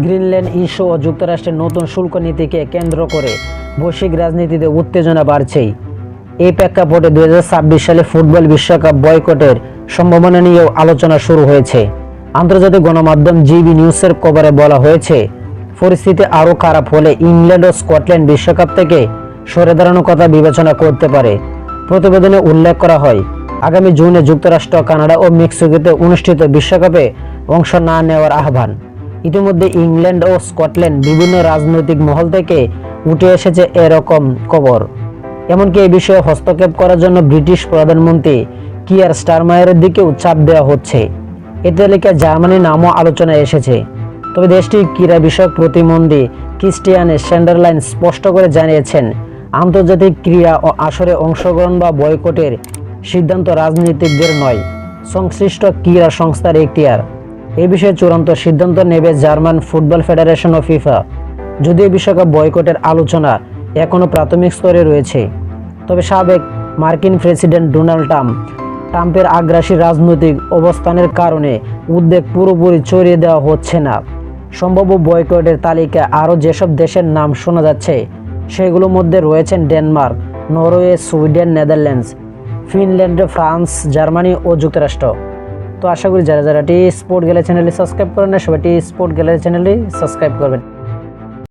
Greenland issue ও যুক্তরাষ্ট্রের নতুন শুল্ক নীতিকে কেন্দ্র করে বৈশ্বিক রাজনীতিতে উত্তেজনা বাড়ছেই। এই প্রেক্ষাপটে 2026 সালে ফুটবল বিশ্বকাপ বয়কটের সম্ভাবনা নিয়েও আলোচনা শুরু হয়েছে। আন্তর্জাতিক গণমাধ্যম জিবি নিউজের খবরে বলা হয়েছে, পরিস্থিতি আরও খারাপ হলে ইংল্যান্ড ও স্কটল্যান্ড বিশ্বকাপ থেকে সরে দাঁড়ানোর কথা বিবেচনা করতে পারে। প্রতিবেদনে উল্লেখ করা হয়, আগামী জুনে যুক্তরাষ্ট্র, কানাডা ও মেক্সিকোতে অনুষ্ঠিত বিশ্বকাপে অংশ না নেওয়ার আহ্বান। ইতিমধ্যে ইংল্যান্ড ও স্কটল্যান্ড বিভিন্ন রাজনৈতিক মহল থেকে উঠে এসেছে এরকম খবর। এমনকি এই বিষয়ে হস্তক্ষেপ করার জন্য ব্রিটিশ প্রধানমন্ত্রী কিয়ার স্টারমায়ারের দিকেও চাপ দেওয়া হচ্ছে। এ তালিকায় জার্মানির নামও আলোচনায় এসেছে। তবে দেশটির ক্রীড়া বিষয়ক প্রতিমন্ত্রী ক্রিস্টিয়ান সেন্ডারলাইন স্পষ্ট করে জানিয়েছেন, আন্তর্জাতিক ক্রীড়া ও আসরে অংশগ্রহণ বা বয়কটের সিদ্ধান্ত রাজনীতিকদের নয়, সংশ্লিষ্ট ক্রীড়া সংস্থার এখতিয়ার। এ বিষয়ে চূড়ান্ত সিদ্ধান্ত নেবে জার্মান ফুটবল ফেডারেশন ও ফিফা। যদিও বিশ্বকাপ বয়কটের আলোচনা এখনও প্রাথমিক স্তরে রয়েছে, তবে সাবেক মার্কিন প্রেসিডেন্ট ডোনাল্ড ট্রাম্পের আগ্রাসী রাজনৈতিক অবস্থানের কারণে উদ্বেগ পুরোপুরি ছড়িয়ে দেওয়া হচ্ছে না। সম্ভাব্য বয়কটের তালিকায় আরও যেসব দেশের নাম শোনা যাচ্ছে, সেগুলোর মধ্যে রয়েছেন Denmark, Norway, Sweden, Netherlands, Finland, France, Germany ও যুক্তরাষ্ট্র। তো আশা করি যারা টি স্পোর্ট গ্যালারি চ্যানেলটি সাবস্ক্রাইব করেন না, সবাই টি স্পোর্ট গ্যালারি চ্যানেলটি সাবস্ক্রাইব করবেন।